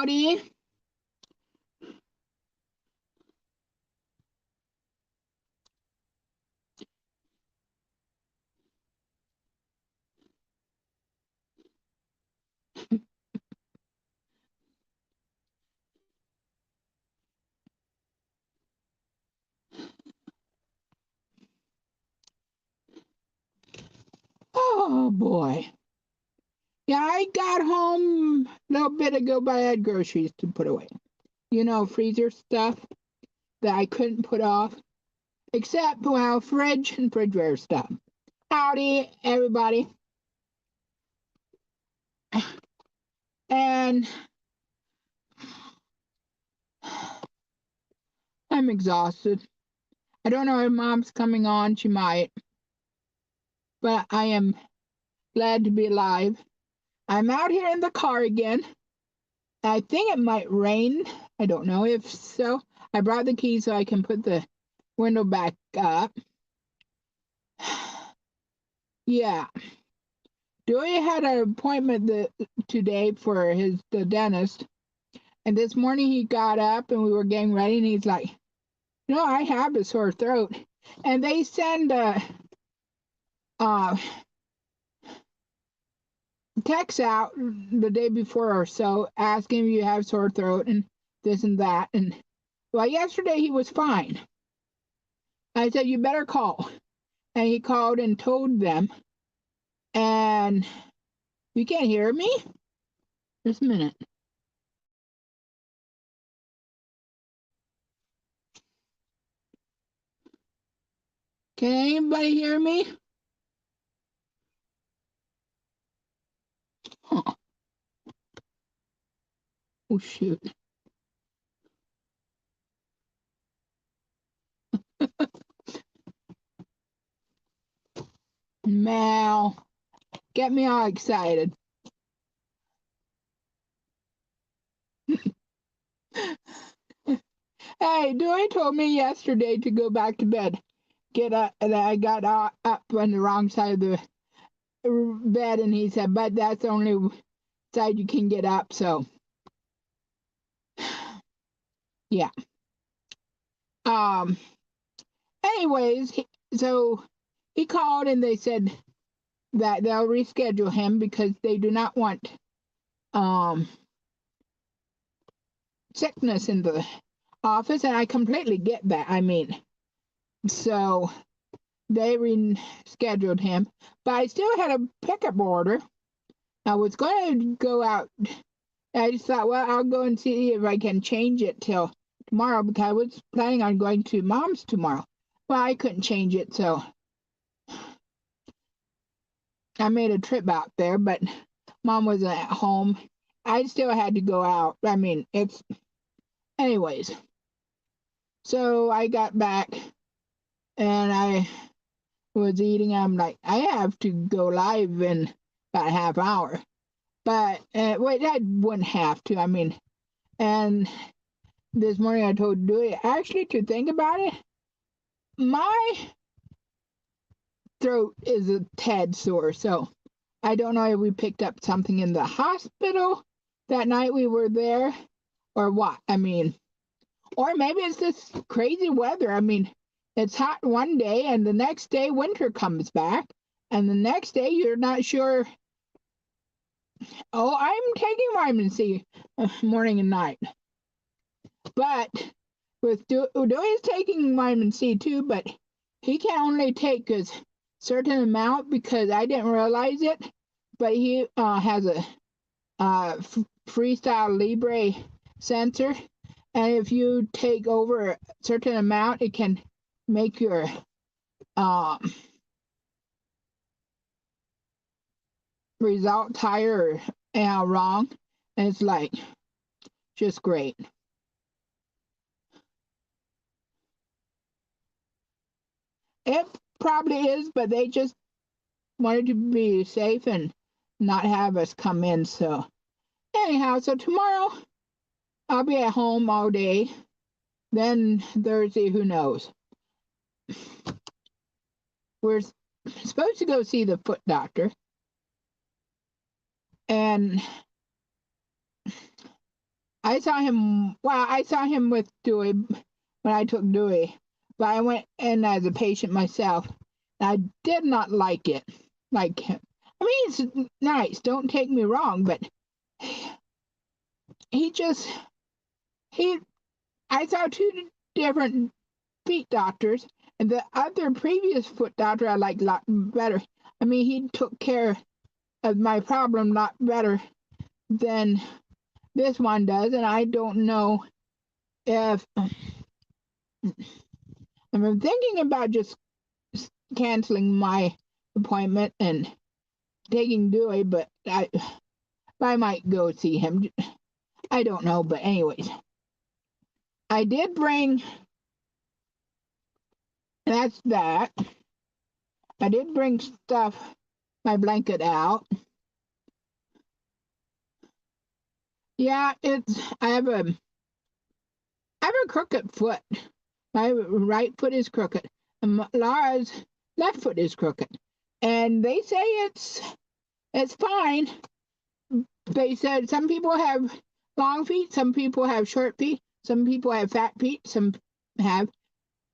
Howdy. Oh boy. Yeah, I got home a little bit ago, but I had groceries to put away. Freezer stuff that I couldn't put off, except, well, fridge and refrigerator stuff. Howdy, everybody. And I'm exhausted. I don't know if Mom's coming on. She might. But I am glad to be alive. I'm out here in the car again. I think it might rain. I don't know. If so, I brought the key so I can put the window back up. Yeah. Dewey had an appointment today for the dentist. And this morning he got up and we were getting ready and he's like, I have a sore throat. And they send a text out the day before or so asking if you have sore throat and this and that. And well, yesterday he was fine. I said, you better call. And he called and told them. And you can't hear me? Just a minute. Can anybody hear me? Huh. Oh, shoot. Mal, get me all excited. Hey, Dewey told me yesterday to go back to bed. Get up, and I got up on the wrong side of the bed, and he said, but that's the only side you can get up, so yeah. Anyways, so he called and they said that they'll reschedule him because they do not want sickness in the office, and I completely get that. I mean, so they rescheduled him, but I still had a pickup order. I was going to go out. I just thought, well, I'll go and see if I can change it till tomorrow because I was planning on going to Mom's tomorrow. Well, I couldn't change it, so I made a trip out there, but Mom wasn't at home. I still had to go out. I mean, anyways. So I got back and I was eating. I'm like, I have to go live in about a half hour. But, wait, I wouldn't have to. I mean, and this morning I told Dewey, actually, to think about it, my throat is a tad sore. So I don't know if we picked up something in the hospital that night we were there or what. I mean, or maybe it's this crazy weather. I mean, it's hot one day and the next day winter comes back. And the next day you're not sure. Oh, I'm taking vitamin C morning and night. But with Dewey's taking vitamin C too, but he can only take a certain amount because I didn't realize it. But he has a Freestyle Libre sensor, and if you take over a certain amount, it can make your results higher or wrong, and it's like just great. It probably is, but they just wanted to be safe and not have us come in. So anyhow, so tomorrow I'll be at home all day. Then Thursday, who knows? We're supposed to go see the foot doctor. And I saw him. Well, I saw him with Dewey when I took Dewey, but I went in as a patient myself. And I did not like it. Like, I mean, it's nice. Don't take me wrong, but he just he. I saw two different feet doctors, and the other previous foot doctor I liked a lot better. I mean, he took care of my problem a lot better than this one does, and I don't know if I'm thinking about just canceling my appointment and taking Dewey, but I might go see him. I don't know, but anyways, I did bring. That's that. I did bring stuff, my blanket out. Yeah, I have a crooked foot. My right foot is crooked, and Laura's left foot is crooked. And they say it's fine. They said some people have long feet, some people have short feet, some people have fat feet, some have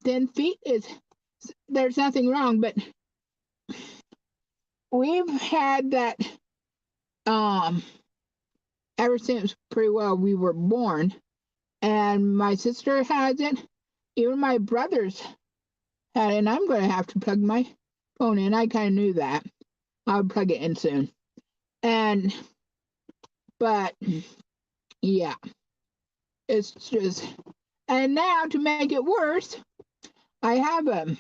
thin feet. There's nothing wrong, but we've had that ever since pretty well we were born. And my sister has it. Even my brothers had it, and I'm going to have to plug my phone in. I kind of knew that. I'll plug it in soon. But yeah, it's just. And now to make it worse, I have a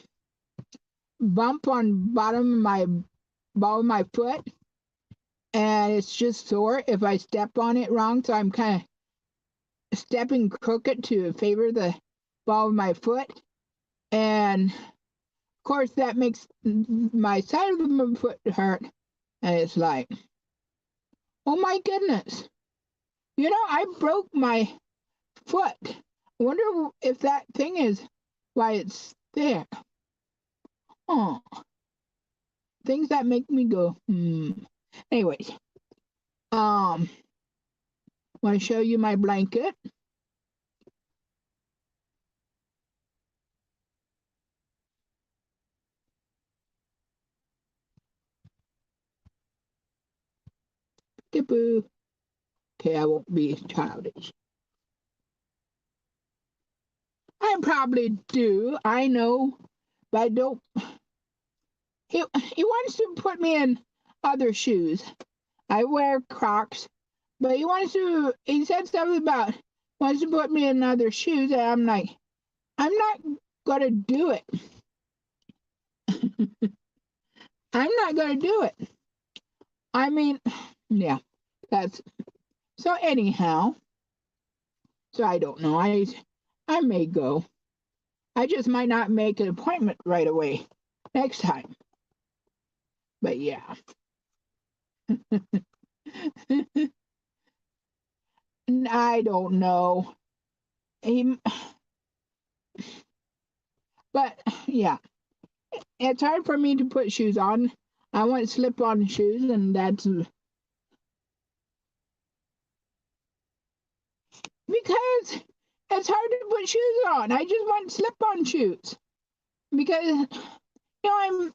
bump on bottom of my ball of my foot, and it's just sore if I step on it wrong. So I'm kind of stepping crooked to favor the ball of my foot, and of course that makes my side of my foot hurt. And it's like, oh my goodness, I broke my foot. I wonder if that thing is why it's there. Oh, things that make me go, Anyways, want to show you my blanket. Okay, I won't be childish. I probably do. I know, but I don't. He wants to put me in other shoes. I wear Crocs, but he said something about wants to put me in other shoes, and I'm like, I'm not gonna do it. I'm not gonna do it. I mean, yeah, that's so anyhow. So I don't know. I may go. I just might not make an appointment right away next time. But yeah. I don't know. But yeah, it's hard for me to put shoes on. I want slip-on shoes, and that's because it's hard to put shoes on. I just want slip-on shoes because I'm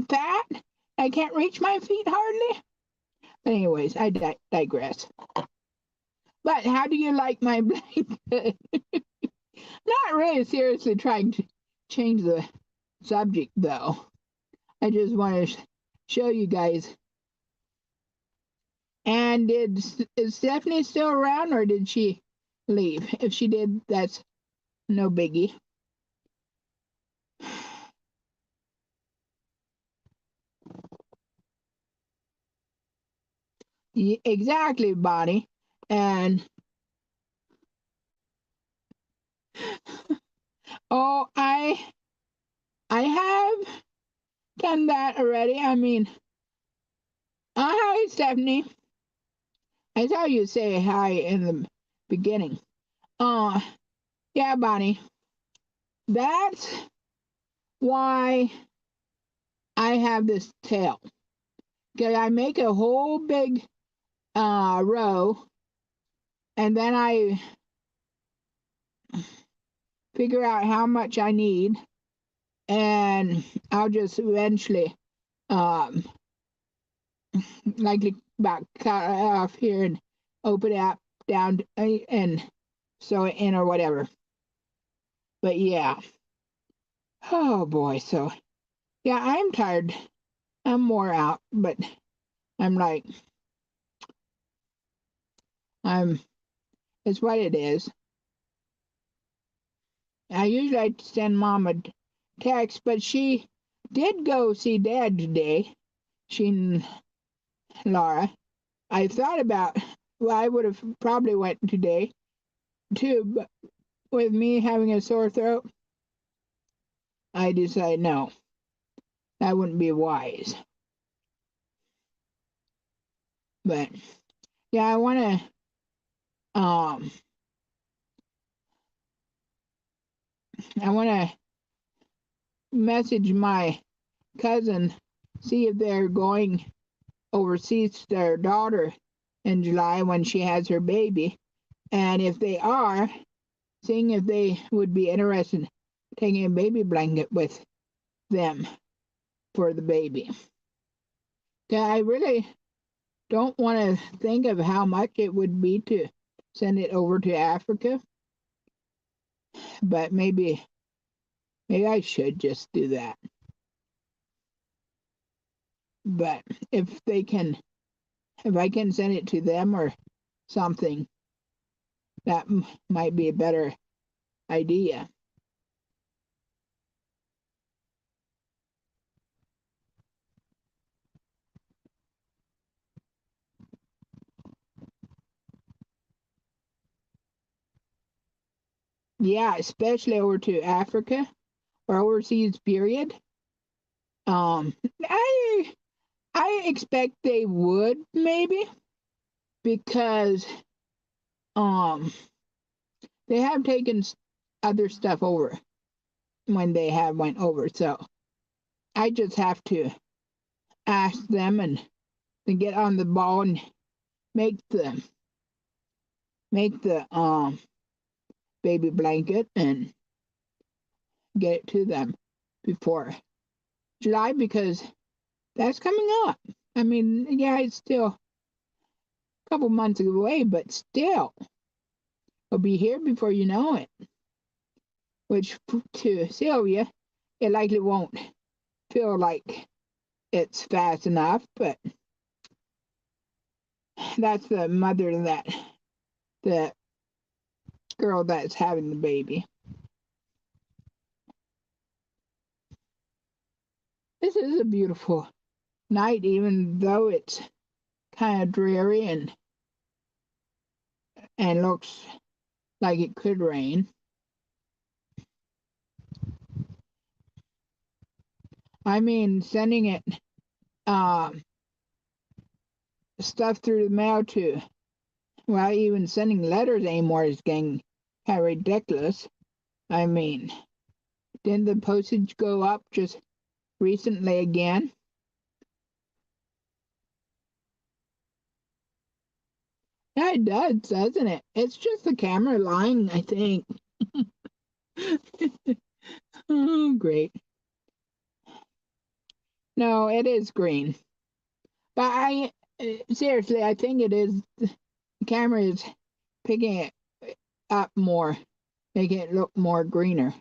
fat. I can't reach my feet hardly. But anyways, I digress. But how do you like my blanket? Not really seriously trying to change the subject, though. I just want to show you guys. And is Stephanie still around, or did she leave? If she did, that's no biggie. Exactly, Bonnie. And oh, I have done that already. I mean, hi, Stephanie. I saw you say hi in the beginning. Uh, yeah, Bonnie. That's why I have this tail. Okay, I make a whole big row and then I figure out how much I need, and I'll just eventually um likely about cut it off here and open it up down and sew it in or whatever. But yeah. Oh boy, so yeah, I'm tired. I'm more out, but I'm like I'm it's what it is. I usually like to send mom a text, but she did go see dad today. She and Laura. I thought about, well, I would have probably went today too, but with me having a sore throat, I decided no, that wouldn't be wise. But yeah, um I wanna message my cousin, see if they're going overseas to their daughter in July when she has her baby. And if they are, seeing if they would be interested in taking a baby blanket with them for the baby. Yeah, I really don't want to think of how much it would be to send it over to Africa, but maybe I should just do that. But if they can, if I can send it to them or something, that might be a better idea. Yeah, especially over to Africa or overseas period. Um, I I expect they would maybe because um they have taken other stuff over when they have went over. So I just have to ask them and then get on the ball and make the baby blanket and get it to them before July because that's coming up. I mean, yeah, it's still a couple months away, but still, it'll be here before you know it. Which to Sylvia, it likely won't feel like it's fast enough, but that's the mother that the girl that's having the baby. This is a beautiful night, even though it's kind of dreary and looks like it could rain. I mean, sending it stuff through the mail to, well, even sending letters anymore is getting kind of ridiculous. I mean, didn't the postage go up just recently again? Yeah, it does, doesn't it? It's just the camera lying, I think. Oh, great. No, it is green. But seriously, I think it is, the camera is picking it up more, making it look more greener.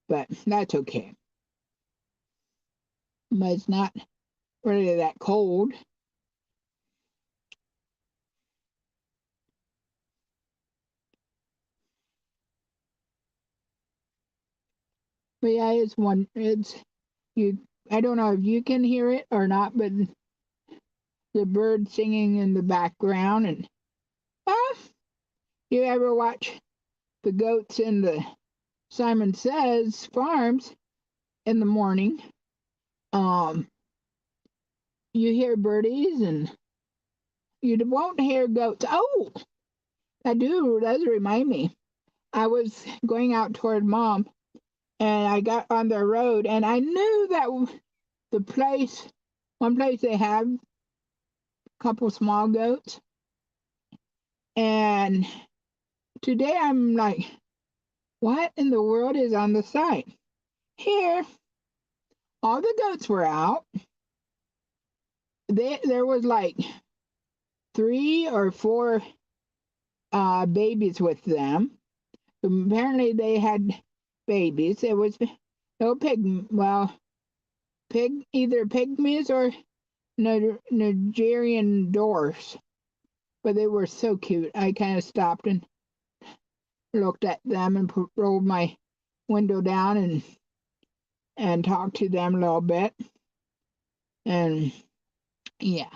But that's okay. But it's not really that cold. But yeah, it's you. I don't know if you can hear it or not, but the bird singing in the background. And well, you ever watch the goats in the Simon Says farms in the morning? Um, you hear birdies and you won't hear goats. Oh, that does remind me. I was going out toward mom and I got on the road and I knew that the place, one place they have a couple small goats and today I'm like, what in the world is on the site? Here, all the goats were out. There was like 3 or 4 babies with them. Apparently they had babies. It was no either pygmies or Nigerian dwarfs, but they were so cute. I kind of stopped and looked at them and rolled my window down and talked to them a little bit. And yeah,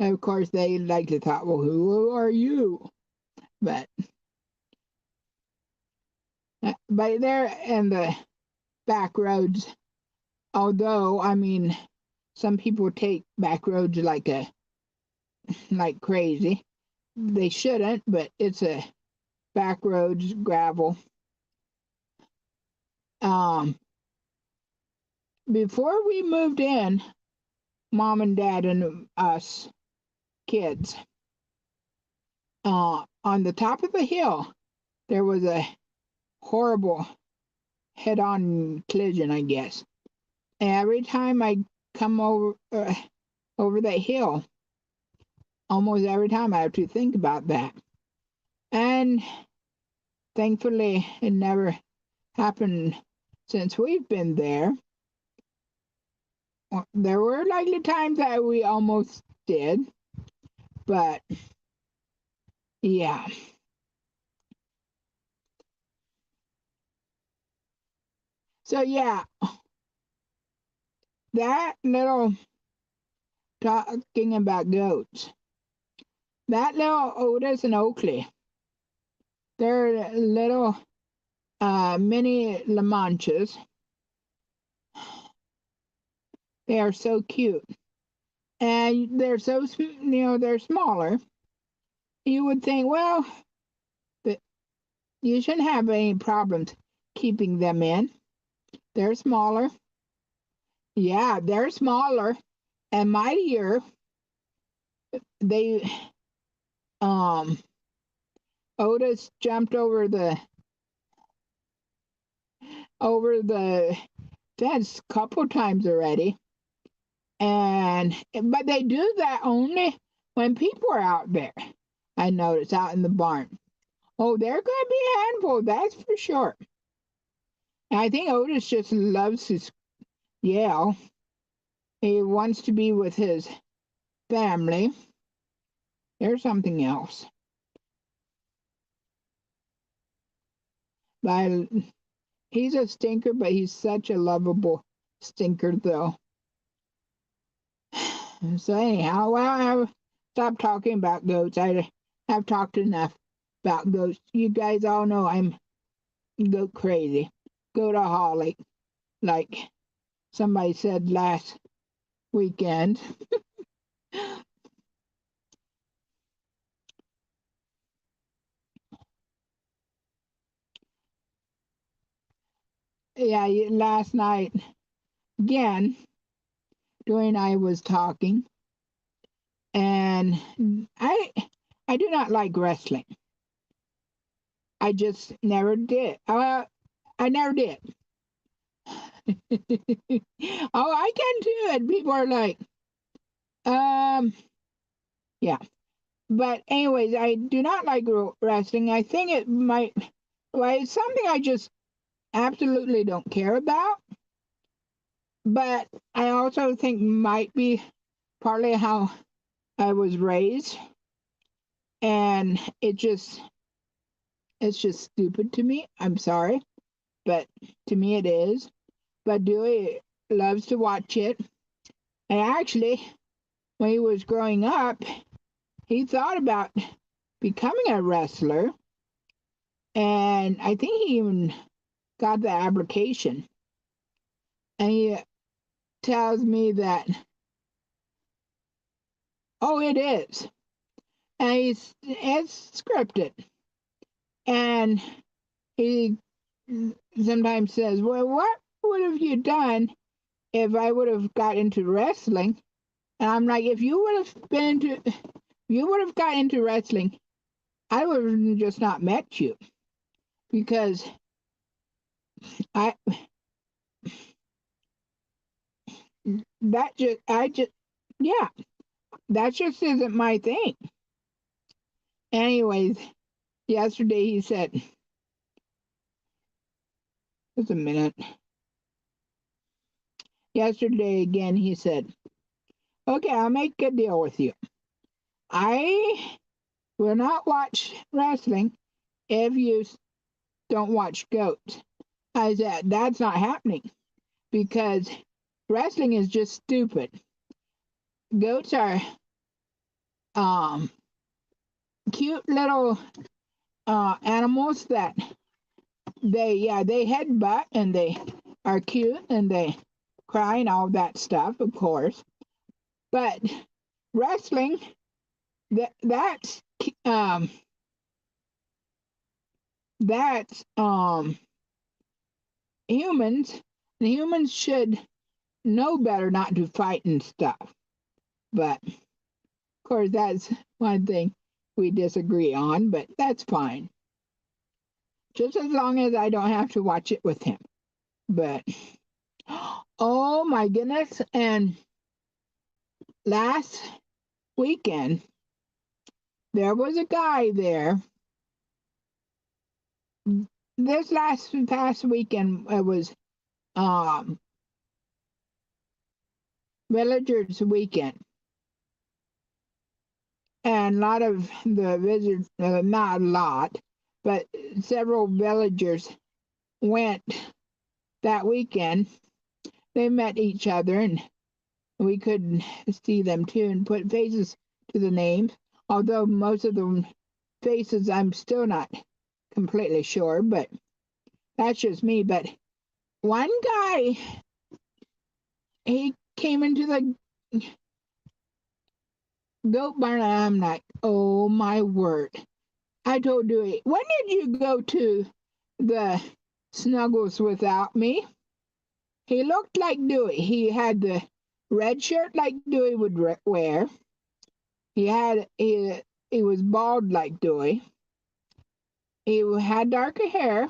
of course they like to thought, well, who are you? But there in the back roads, although I mean, some people take back roads like crazy. They shouldn't, but it's a back roads, gravel. Before we moved in, Mom and Dad and us kids, on the top of the hill, there was a horrible head-on collision, I guess. And every time I come over that hill, almost every time I have to think about that. And thankfully, it never happened since we've been there. There were likely times that we almost did, but yeah. So yeah, that little talking about goats, that little Otis and Oakley, they're little mini La Manchas. They are so cute, and they're so they're smaller. You would think, well, that you shouldn't have any problems keeping them in. They're smaller. Yeah, they're smaller and mightier. They Otis jumped over the fence a couple times already. But they do that only when people are out there. I noticed out in the barn. Oh, they're gonna be a handful, that's for sure. And I think Otis just loves his yell. He wants to be with his family. There's something else. But he's a stinker, but he's such a lovable stinker, though. So anyhow, well, I've stopped talking about goats. I have talked enough about goats. You guys all know I'm goat crazy, goataholic, like somebody said last weekend. Yeah, last night again, Dory and I was talking, and I do not like wrestling. I just never did. I never did. Oh, I can do it. People are like, yeah. But anyways, I do not like wrestling. I think it might, well, it's something I just absolutely don't care about. But I also think might be partly how I was raised, and it's just stupid to me. I'm sorry, but to me it is. But Dewey loves to watch it. And actually, when he was growing up, he thought about becoming a wrestler. And I think he even got the application. And he tells me that, oh, it is. And it's scripted. And he sometimes says, well, what would have you done if I would have got into wrestling? And I'm like, if you would have got into wrestling, I would have just not met you because I yeah, that just isn't my thing. Anyways, yesterday he said, just a minute. Yesterday again he said, okay, I'll make a deal with you. I will not watch wrestling if you don't watch goats. I said, that's not happening because wrestling is just stupid. Goats are um, cute little animals that they headbutt and they are cute and they cry and all that stuff, of course. But wrestling, that's humans. And humans should know better not to fight and stuff. But of course, that's one thing we disagree on. But that's fine, just as long as I don't have to watch it with him. But oh my goodness! And last weekend there was a guy there. This past weekend it was um villagers weekend, and a lot of the visitors, not a lot, but several villagers went that weekend. They met each other and we could see them too and put faces to the names, although most of the faces I'm still not completely sure, but that's just me. But one guy, he came into the goat barn, and I'm like, oh my word. I told Dewey, when did you go to the Snuggles without me? He looked like Dewey. He had the red shirt like Dewey would wear. He was bald like Dewey. He had darker hair,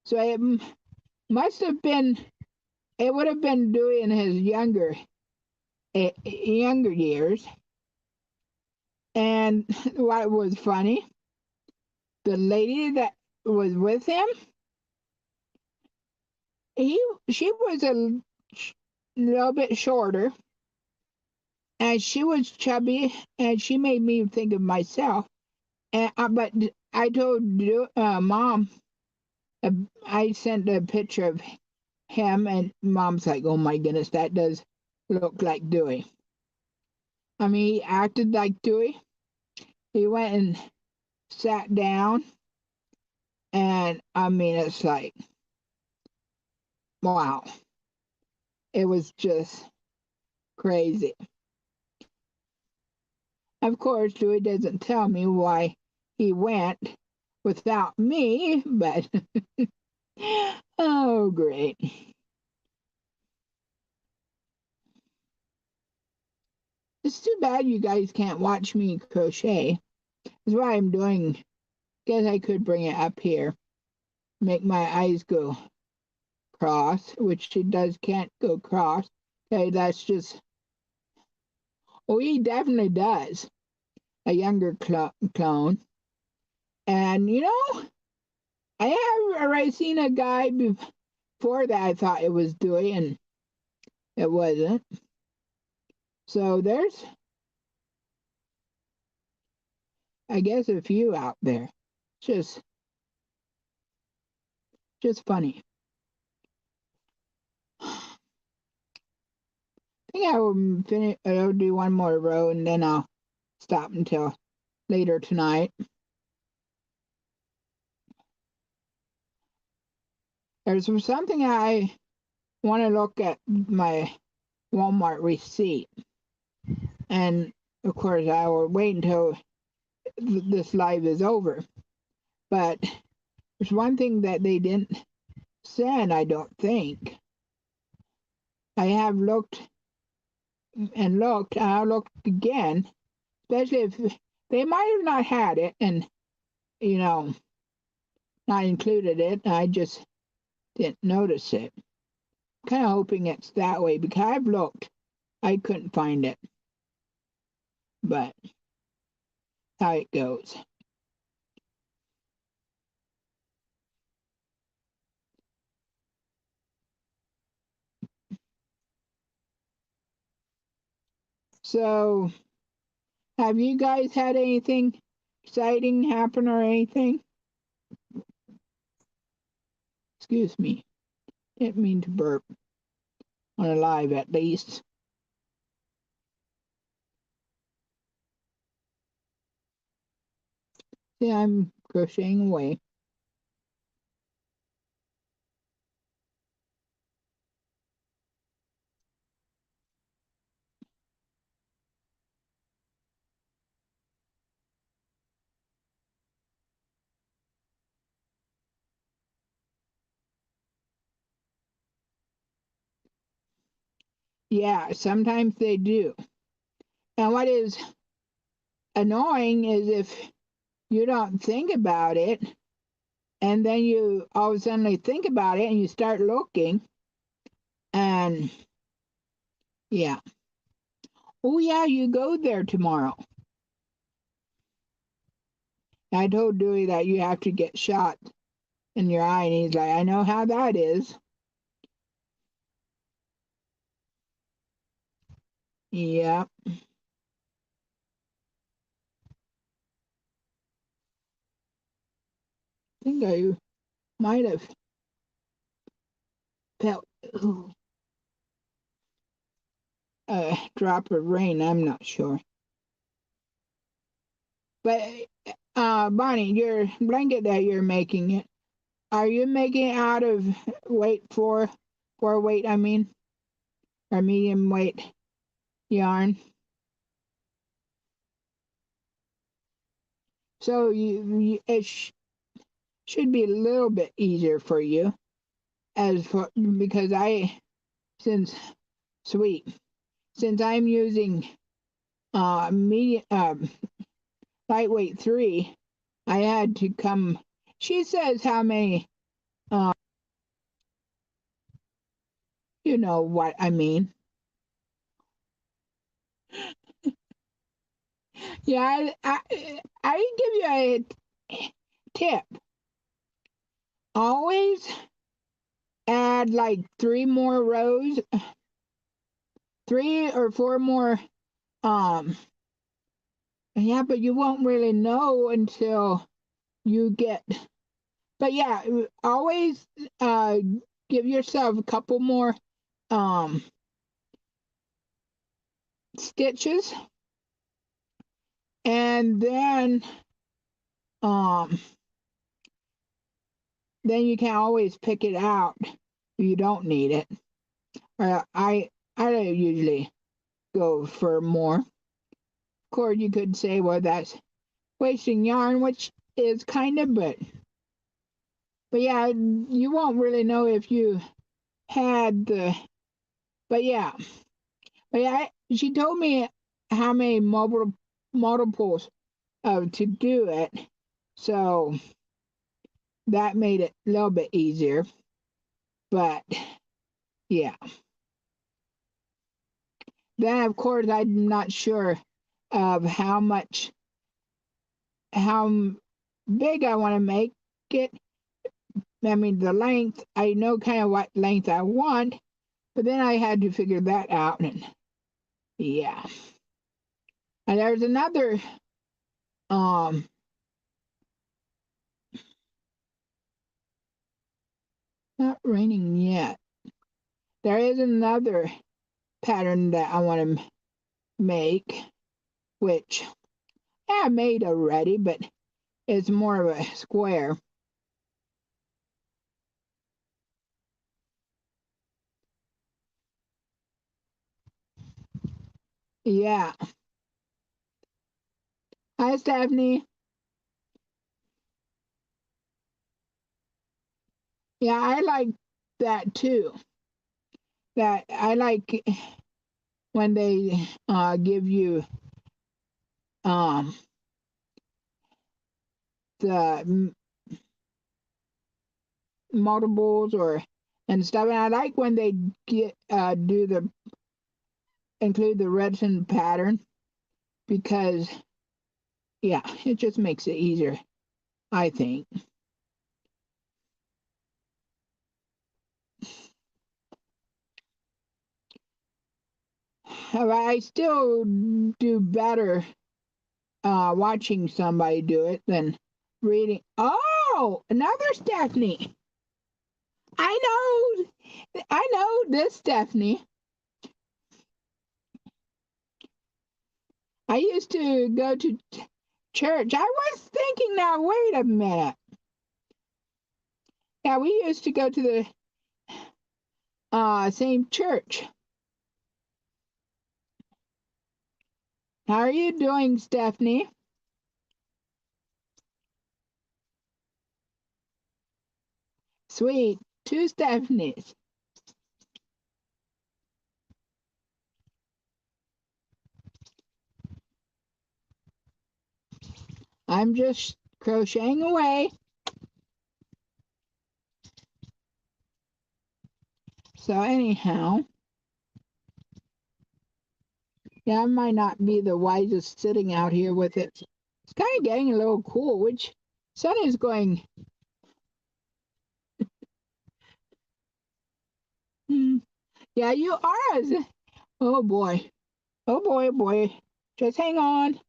so it must have been. It would have been Dewey in his younger years. And what was funny, the lady that was with him, she was a little bit shorter, and she was chubby, and she made me think of myself. And but I told Mom, I sent a picture of him, and Mom's like, "Oh my goodness, that does look like Dewey." I mean, he acted like Dewey. He went and sat down, and I mean, it's like, wow, it was just crazy. Of course, Dewey doesn't tell me why he went without me, but oh, great. It's too bad you guys can't watch me crochet. That's why I'm doing. Guess I could bring it up here. Make my eyes go cross, which it can't go cross. Okay, that's just. Oh, he definitely does. A younger clone. And I have already seen a guy before that I thought it was Dewey, and it wasn't. So there's, I guess, a few out there. Just, just funny. I think I will finish. I'll do one more row, and then I'll stop until later tonight. There's something I want to look at my Walmart receipt, and of course I will wait until this live is over. But there's one thing that they didn't send, I don't think. I have looked and looked, and I looked again, especially if they might have not had it, and you know, not included it. I just didn't notice it. Kind of hoping it's that way because I've looked. I couldn't find it. But how it goes. So, have you guys had anything exciting happen or anything? Excuse me. Didn't mean to burp. On a live, at least. See, I'm crocheting away. Yeah, sometimes they do. And what is annoying is if you don't think about it, and then you all of a sudden think about it and you start looking, and yeah. Oh, yeah, you go there tomorrow. I told Dewey that you have to get shot in your eye, and he's like, I know how that is. Yeah, I think I might have felt a drop of rain. I'm not sure. But Bonnie, your blanket that you're making it, are you making it out of weight four weight? I mean, or medium weight yarn? So should be a little bit easier for you as for because since sweet since I'm using medium lightweight 3, I had to come. She says how many. Uh, you know what I mean. Yeah, I give you a tip. Always add like 3 more rows, 3 or 4 more. Um, yeah, but you won't really know until you get. But yeah, always give yourself a couple more um stitches, and um then you can always pick it out if you don't need it. I usually go for more. Of course, you could say, well, that's wasting yarn, which is kind of, but yeah, you won't really know if you had the. But yeah, she told me how many multiples to do it, so that made it a little bit easier. But yeah, then of course I'm not sure of how big I want to make it. I mean, the length, I know kind of what length I want, but then I had to figure that out. And yeah. And there's another, um, not raining yet. There is another pattern that I want to make, which I made already, but it's more of a square. Yeah. Hi, Stephanie. Yeah, I like that too. That I like when they give you um the multiples or and stuff. And I like when they get include the Redson pattern because yeah, it just makes it easier, I think. I still do better watching somebody do it than reading. Oh, another Stephanie. I know this Stephanie. I used to go to church. I was thinking now, wait a minute. Yeah, we used to go to the same church. How are you doing, Stephanie? Sweet. Two Stephanies. I'm just crocheting away. So anyhow, yeah, I might not be the wisest sitting out here with it. It's kind of getting a little cool, which sun is going. Hmm, yeah, you are. Oh boy. Oh boy, oh boy. Just hang on.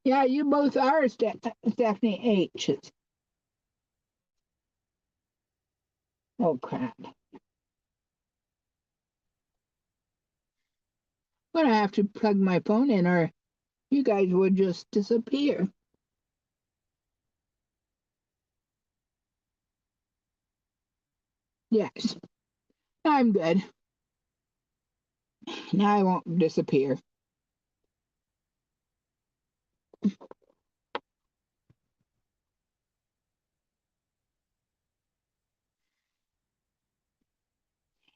Yeah, you both are Stephanie H's. Oh crap. I'm gonna have to plug my phone in or you guys would just disappear. Yes, I'm good. Now I won't disappear.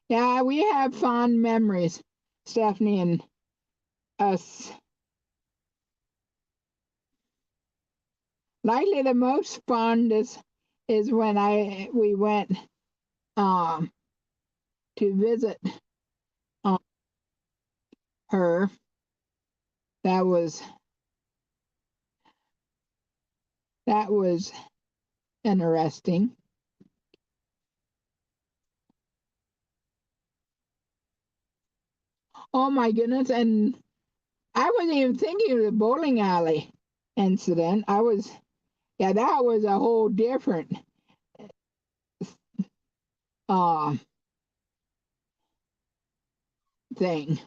Yeah, we have fond memories, Stephanie and us. Likely the most is when we went um to visit um, her. That was that was interesting. Oh my goodness, and I wasn't even thinking of the bowling alley incident. Yeah, that was a whole different uh thing.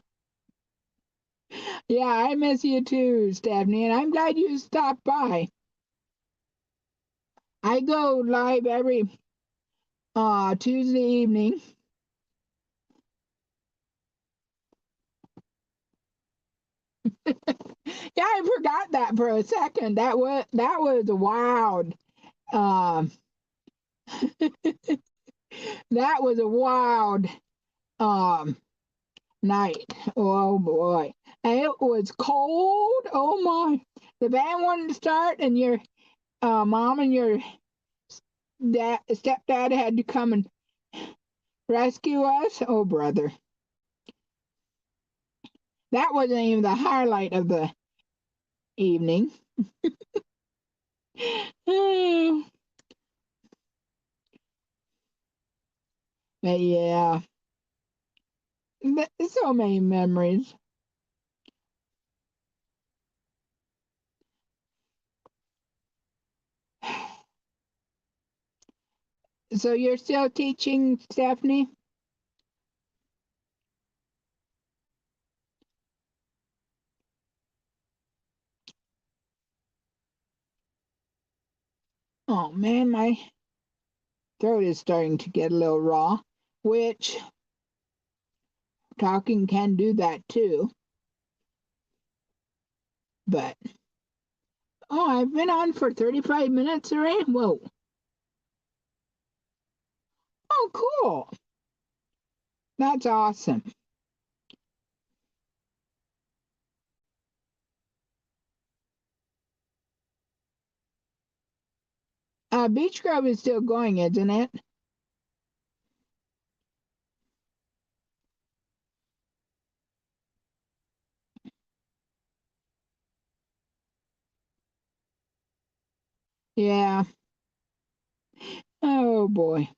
Yeah, I miss you too, Stephanie, and I'm glad you stopped by. I go live every Tuesday evening. Yeah, I forgot that for a second. That was wild. Um, that was a wild um night. Oh boy, and it was cold. Oh my, the band wanted to start, and your mom and your stepdad had to come and rescue us. Oh brother, that wasn't even the highlight of the evening. But yeah, so many memories. So you're still teaching, Stephanie? Oh man, my throat is starting to get a little raw, which talking can do that too. But oh, I've been on for 35 minutes already. Whoa. Oh, cool. That's awesome. Beech Grove is still going, isn't it? Yeah. Oh boy.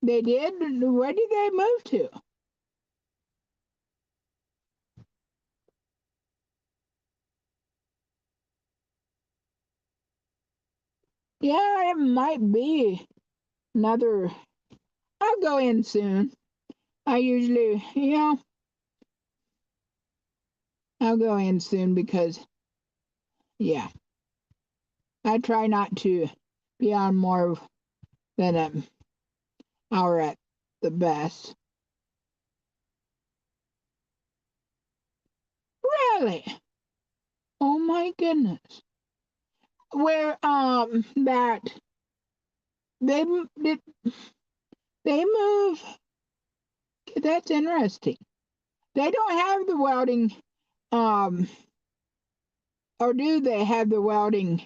They did? Where did they move to? Yeah, it might be another. I'll go in soon. I usually, I'll go in soon because, yeah, I try not to be on more than an hour at the best. Really? Oh my goodness. Where that they did they move? That's interesting. They don't have the welding, um, or do they have the welding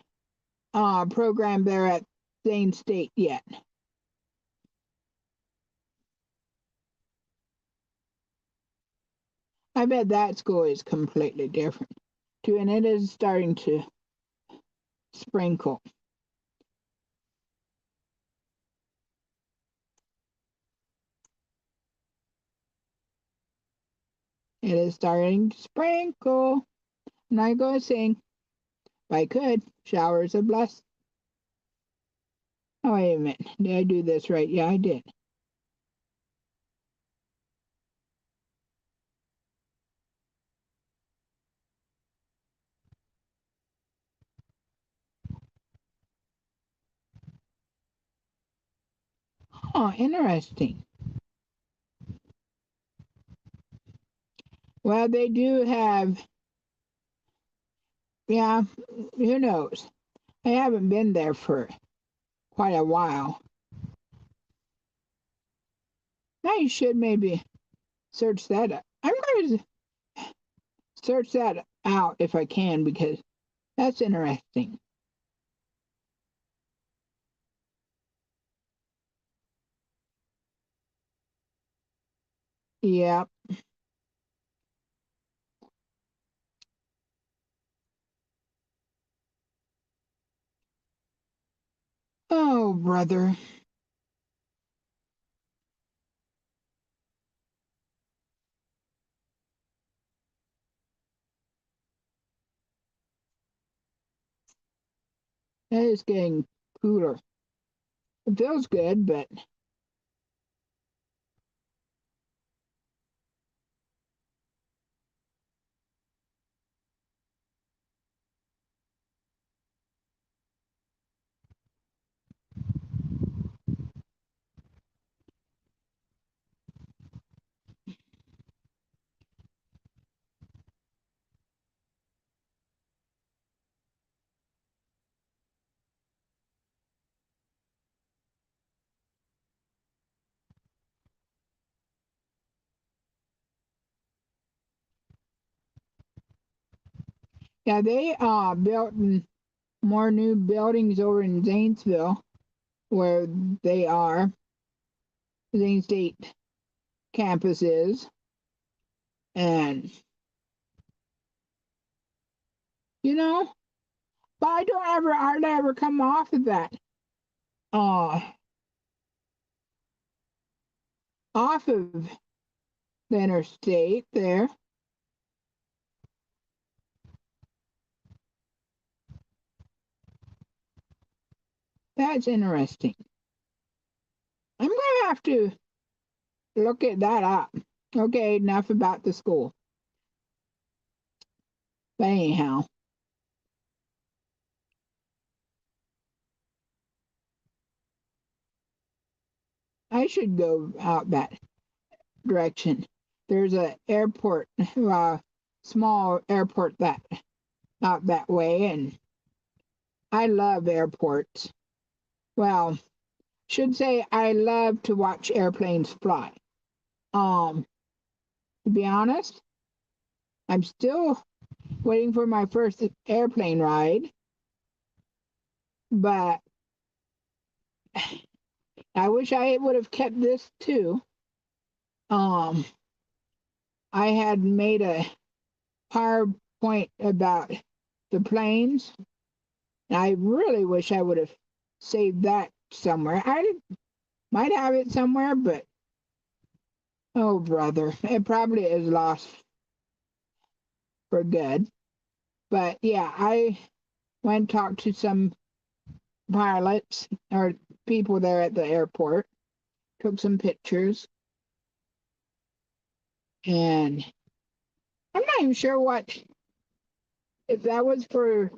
program there at Zane State yet? I bet that school is completely different too, and it is starting to sprinkle. It is starting to sprinkle. I'm not going to sing. If I could, showers of blessing. Oh, wait a minute. Did I do this right? Yeah, I did. Oh, interesting. Well, they do have, yeah, who knows? I haven't been there for quite a while. Now you should maybe search that up. I'm going to search that out if I can because that's interesting. Yeah. Oh, brother. That is getting cooler. It feels good, but yeah, they built more new buildings over in Zanesville where they are. Zane State campus is. And you know, but I don't ever hardly ever come off of that. Uh off of the interstate there. That's interesting. I'm gonna have to look at that up. Okay, enough about the school. But anyhow, I should go out that direction. There's a airport, small airport that out that way, and I love airports. Well, should say I love to watch airplanes fly. To be honest, I'm still waiting for my first airplane ride, but I wish I would have kept this too. Um, I had made a PowerPoint about the planes. I really wish I would have saved that somewhere. I might have it somewhere, but oh, brother, it probably is lost for good. But yeah, I went and talked to some pilots or people there at the airport, took some pictures, and I'm not even sure if that was for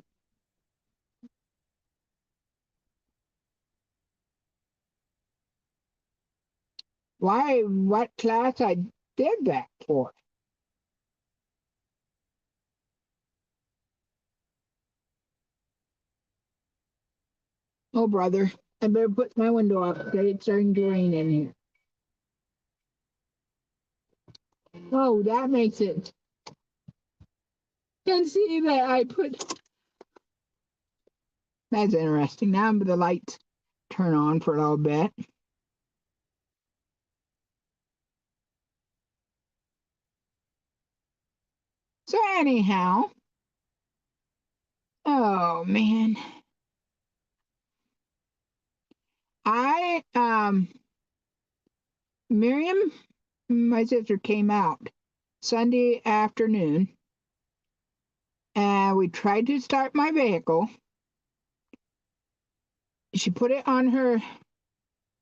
what class I did that for. Oh, brother, I better put my window up because it's starting to rain in here. Oh, that makes it. Can see that I put. That's interesting. Now the lights turn on for a little bit. So anyhow, oh man, I Miriam, my sister came out Sunday afternoon, and we tried to start my vehicle. She put it on her,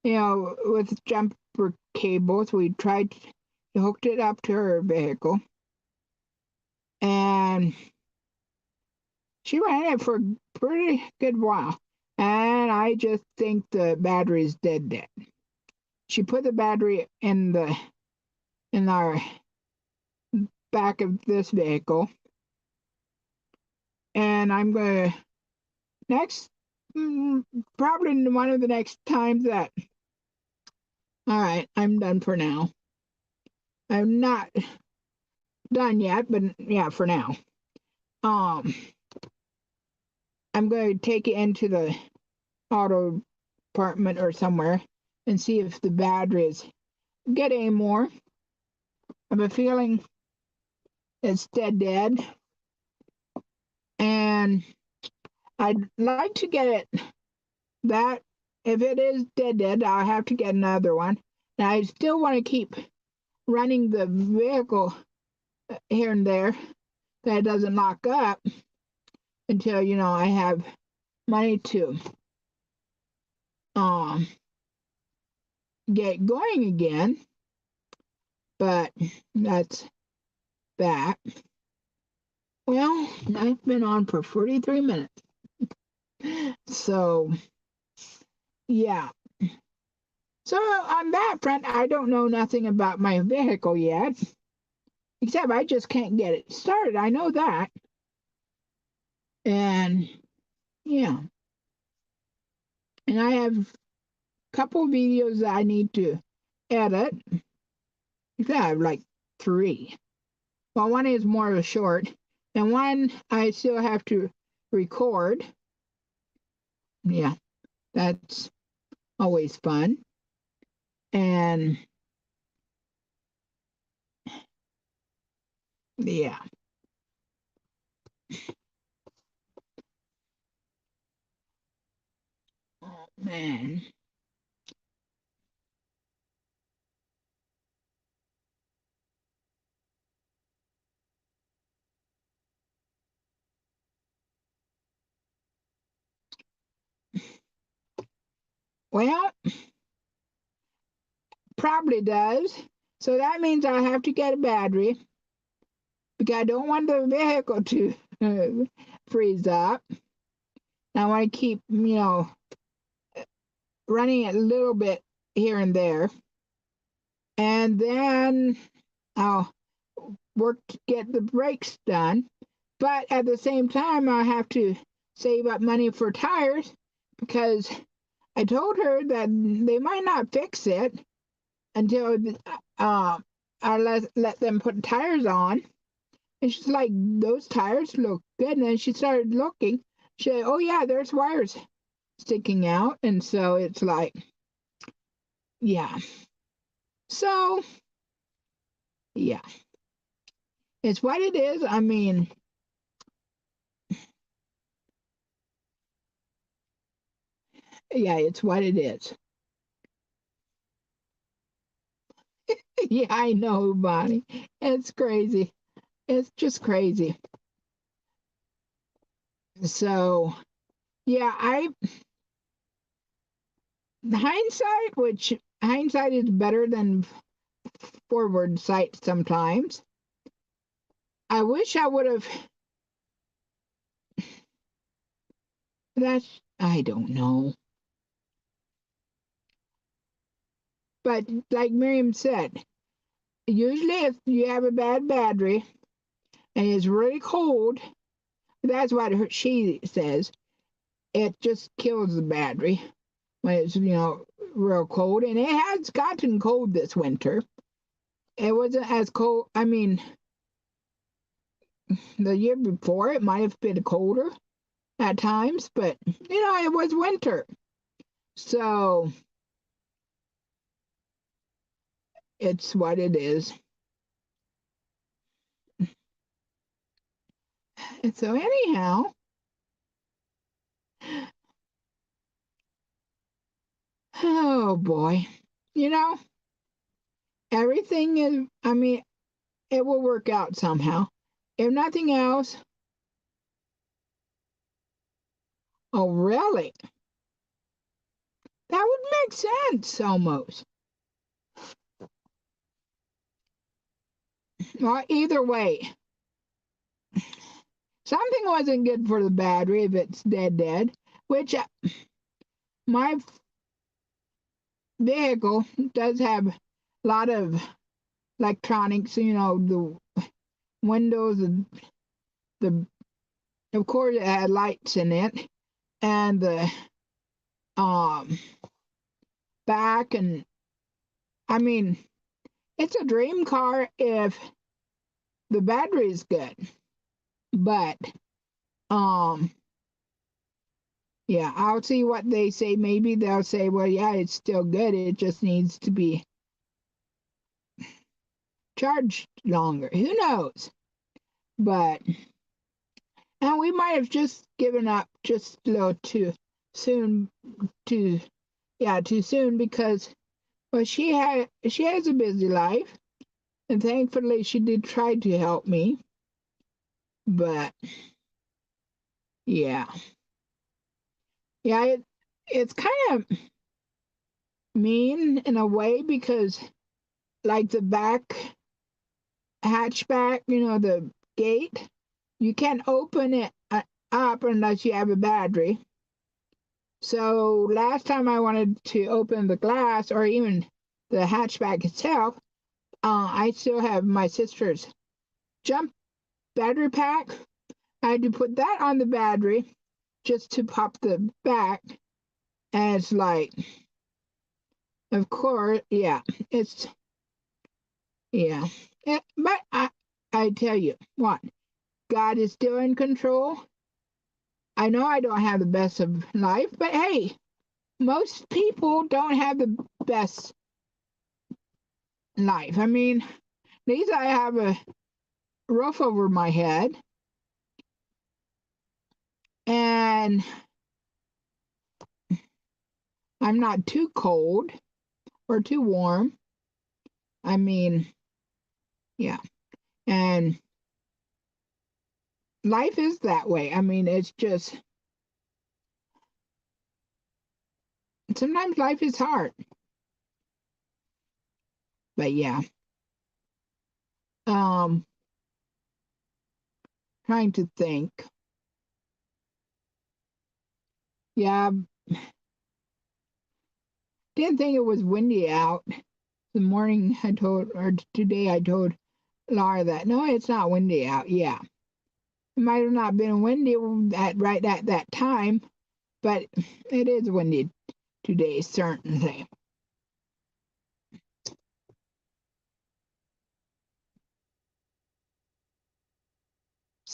with jumper cables. We tried to hook it up to her vehicle, and she ran it for a pretty good while. And I just think the battery's dead. She put the battery in our back of this vehicle, and I'm gonna next probably one of the next times that. All right, I'm done for now. I'm not done yet, but yeah, for now. Um, I'm going to take it into the auto department or somewhere and see if the battery is getting more. I have a feeling it's dead, and I'd like to get it that if it is dead, I'll have to get another one. Now I still want to keep running the vehicle here and there that it doesn't lock up until I have money to um get going again. But that's that. Well, I've been on for 43 minutes. So yeah. So on that front, I don't know nothing about my vehicle yet, except I just can't get it started. I know that. And yeah. And I have a couple videos that I need to edit. I have like three. Well, one is more of a short, and one I still have to record. Yeah, that's always fun. And yeah, oh man. Well, probably does. So that means I have to get a battery because I don't want the vehicle to freeze up. I want to keep, running it a little bit here and there. And then I'll work to get the brakes done. But at the same time, I have to save up money for tires because I told her that they might not fix it until I let them put tires on. And she's like, those tires look good. And then she started looking. She said, oh, yeah, there's wires sticking out. And so it's like, yeah. So, yeah, it's what it is. I mean, yeah, it's what it is. Yeah, I know, Bonnie. It's crazy. It's just crazy. So, yeah, hindsight, which hindsight is better than forward sight sometimes. I wish I would have, I don't know. But like Miriam said, usually if you have a bad battery and it's really cold, that's what she says, it just kills the battery when it's, real cold. And it has gotten cold this winter. It wasn't as cold, I mean, the year before it might have been colder at times, but it was winter. So it's what it is. And so anyhow, oh boy. You know, everything is, I mean, it will work out somehow. If nothing else, oh really? That would make sense almost. Well, either way, something wasn't good for the battery if it's dead, which my vehicle does have a lot of electronics, the windows and the of course it had lights in it and the um back, and I mean it's a dream car if the battery is good. But um yeah, I'll see what they say. Maybe they'll say, well, yeah, it's still good, it just needs to be charged longer. Who knows? But and we might have just given up just a little too soon, too too soon, because well, she has a busy life, and thankfully she did try to help me. But yeah, yeah, it's kind of mean in a way because like the back hatchback, the gate, you can't open it up unless you have a battery. So last time I wanted to open the glass or even the hatchback itself, I still have my sister's jump battery pack. I had to put that on the battery just to pop the back. And it's like, of course, yeah, it's, yeah. But I tell you what, God is still in control. I know I don't have the best of life, but hey, most people don't have the best life. I mean, at least I have a roof over my head and I'm not too cold or too warm. I mean, yeah. And life is that way. I mean, it's just sometimes life is hard. But yeah. Um Trying to think. Yeah, didn't think it was windy out. The morning I told, or today I told Laura that no, it's not windy out. Yeah, it might have not been windy right at that time, but it is windy today, certainly.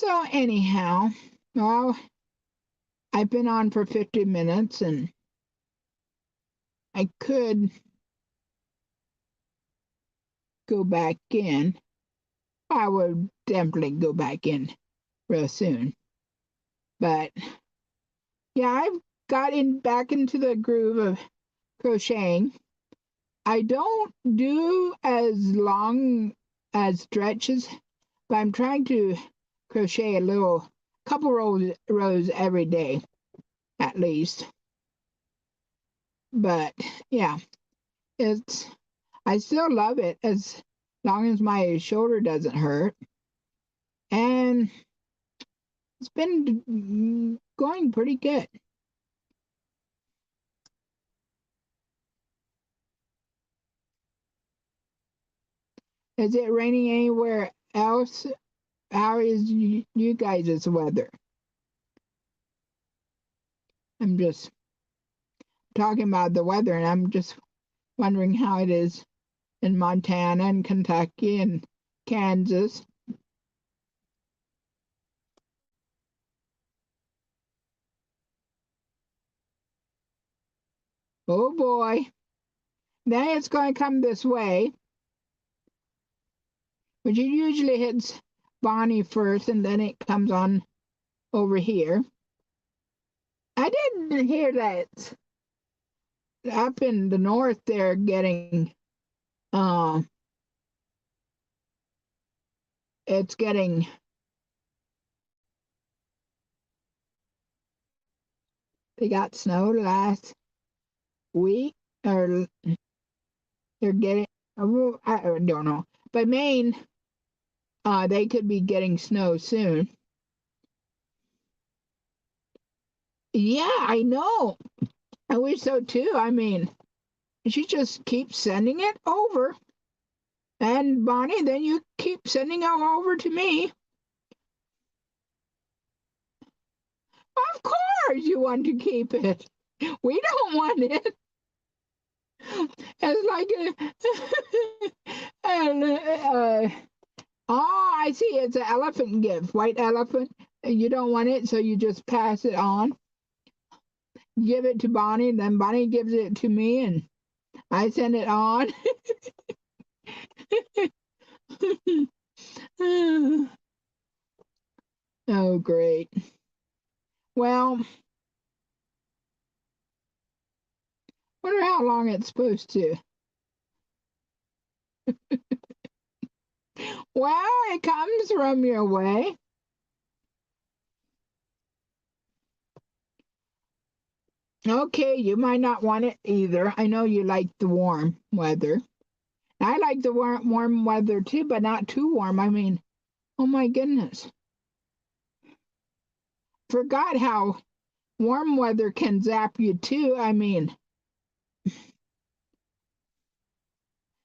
So anyhow, well, I've been on for 50 minutes and I could go back in. I would definitely go back in real soon. But yeah, I've got back into the groove of crocheting. I don't do as long as stretches, but I'm trying to crochet a couple rows every day at least. But yeah, it's I still love it as long as my shoulder doesn't hurt. And it's been going pretty good. Is it raining anywhere else? How is you guys' weather? I'm just talking about the weather, and I'm just wondering how it is in Montana and Kentucky and Kansas. Oh boy. Then it's going to come this way, which it usually hits Bonnie first, and then it comes on over here. I didn't hear that up in the north they're getting uh it's getting they got snow last week or they're getting I don't know. But Maine, they could be getting snow soon. Yeah, I know. I wish so too. I mean, she just keeps sending it over. And Bonnie, then you keep sending it over to me. Of course you want to keep it. We don't want it. It's like and, oh, I see. It's an elephant gift, white elephant. And you don't want it, so you just pass it on. Give it to Bonnie, then Bonnie gives it to me, and I send it on. Oh, great. Well, wonder how long it's supposed to. Well, it comes from your way. Okay, you might not want it either. I know you like the warm weather. I like the warm weather too, but not too warm. I mean, oh my goodness. Forgot how warm weather can zap you too. I mean,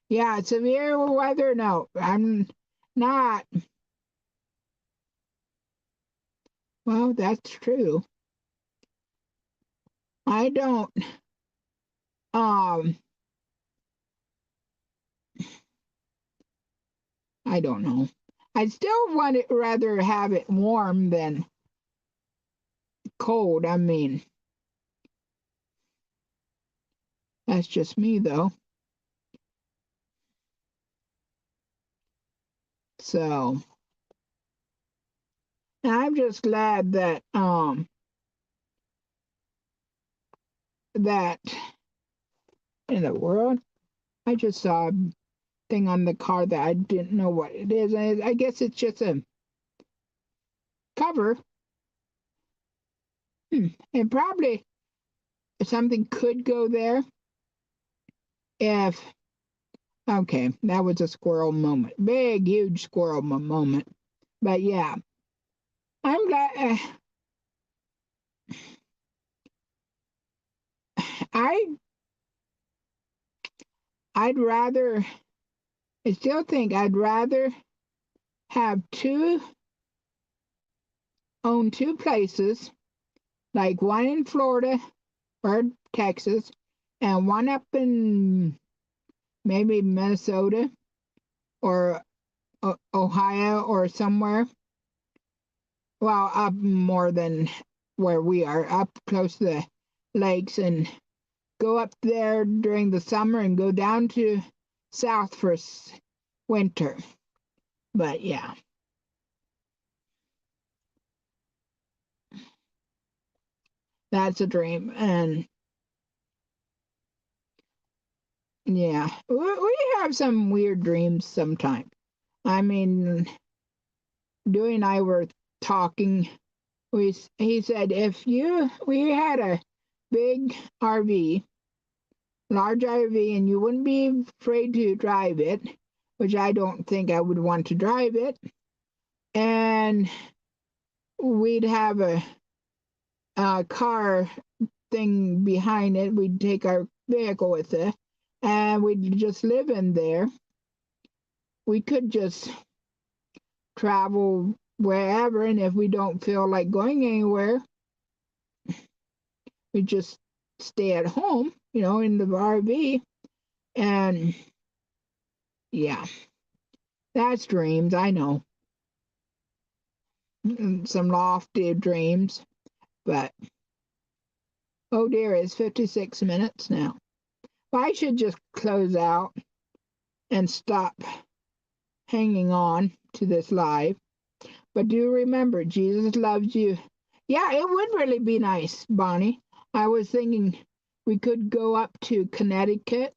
yeah, severe weather, no, I'm not. Well, that's true. I don't, um, I don't know. I still want it rather have it warm than cold. I mean, that's just me though. So I'm just glad that in the world I just saw a thing on the car that I didn't know what it is. I guess it's just a cover. And probably something could go there if okay, that was a squirrel moment. Big, huge squirrel moment. But yeah, I'm glad. I I'd rather. I still think I'd rather have own two places, like one in Florida or Texas, and one up in maybe Minnesota or Ohio or somewhere, well, up more than where we are, up close to the lakes, and go up there during the summer and go down to south for winter. But yeah, that's a dream. And yeah, we have some weird dreams sometimes. I mean, Dewey and I were talking. He said we had a big RV, large RV, and you wouldn't be afraid to drive it, which I don't think I would want to drive it. And we'd have a car thing behind it. We'd take our vehicle with it, and we'd just live in there. We could just travel wherever, and if we don't feel like going anywhere, we just stay at home, in the RV. And yeah, that's dreams, I know. Some lofty dreams, but oh dear, it's 56 minutes now. Well, I should just close out and stop hanging on to this live. But do remember, Jesus loves you. Yeah, it would really be nice, Bonnie. I was thinking we could go up to Connecticut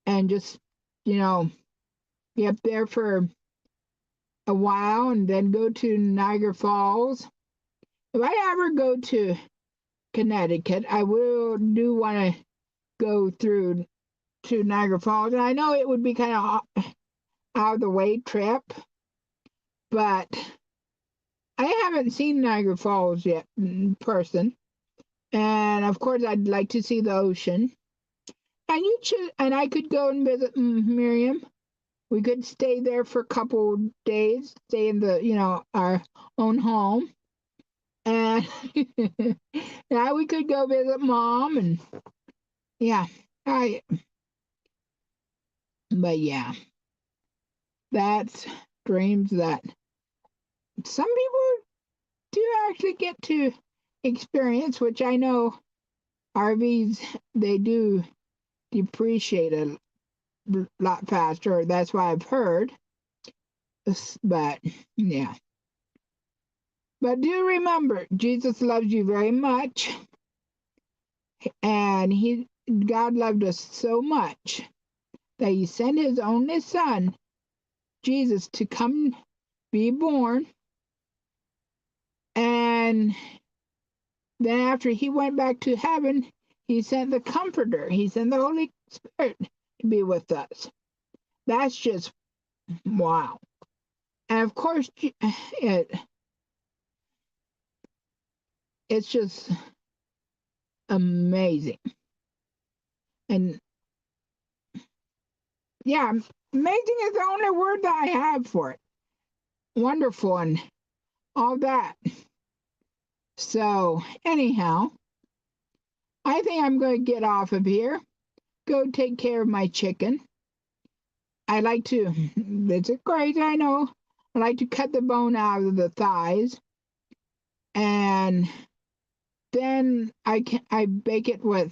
and just, be up there for a while and then go to Niagara Falls. If I ever go to Connecticut, I do want to go through to Niagara Falls. And I know it would be kind of out of the way trip, but I haven't seen Niagara Falls yet in person. And of course, I'd like to see the ocean. And I could go and visit Miriam. We could stay there for a couple days, stay in our own home. And yeah, we could go visit Mom, and yeah, but yeah, that's dreams that some people do actually get to experience, which I know RVs, they do depreciate a lot faster. That's why I've heard. But yeah. But do remember, Jesus loves you very much. And God loved us so much that he sent his only son, Jesus, to come be born. And then after he went back to heaven, he sent the Comforter. He sent the Holy Spirit to be with us. That's just wow. And of course, it's just amazing. And yeah, amazing is the only word that I have for it. Wonderful and all that. So, anyhow, I think I'm going to get off of here, go take care of my chicken. I like to, it's great, I know. I like to cut the bone out of the thighs, and then I bake it with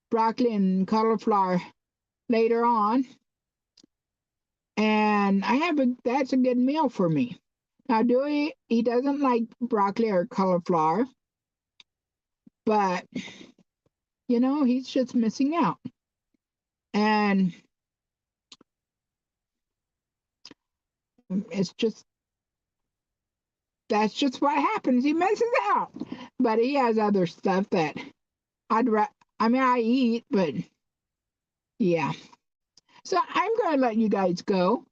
broccoli and cauliflower later on, and that's a good meal for me. Now, Dewey, he doesn't like broccoli or cauliflower, but he's just missing out. And that's just what happens. He misses out. But he has other stuff that I eat, but yeah. So I'm going to let you guys go.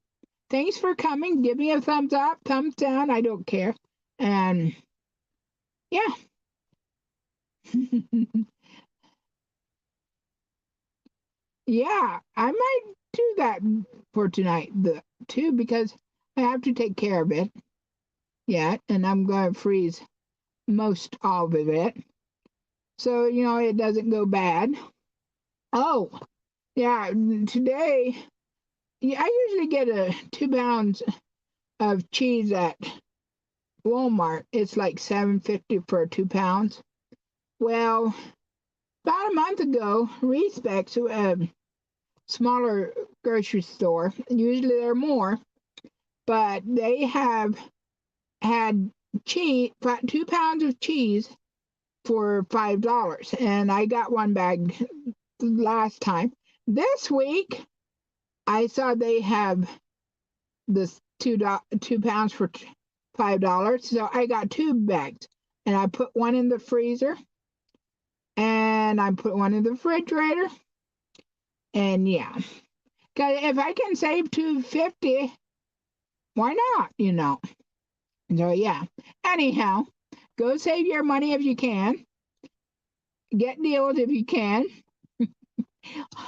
Thanks for coming. Give me a thumbs up, thumbs down. I don't care. And yeah. Yeah, I might do that for tonight too, because I have to take care of it yet, and I'm going to freeze most all of it, so it doesn't go bad. Oh, yeah, today, yeah, I usually get 2 pounds of cheese at Walmart, it's like $7.50 for 2 pounds. Well, about a month ago, Respects, a smaller grocery store, usually there are more, but they have had cheese, 2 pounds of cheese for $5, and I got one bag last time. This week, I saw they have this 2 pounds for $5, so I got 2 bags, and I put one in the freezer, and I put one in the refrigerator, and yeah, because if I can save $2.50, why not? So yeah. Anyhow, go save your money if you can. Get deals if you can.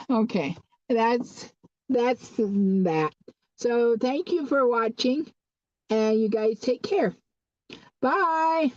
Okay, that's that. So thank you for watching, and you guys take care. Bye.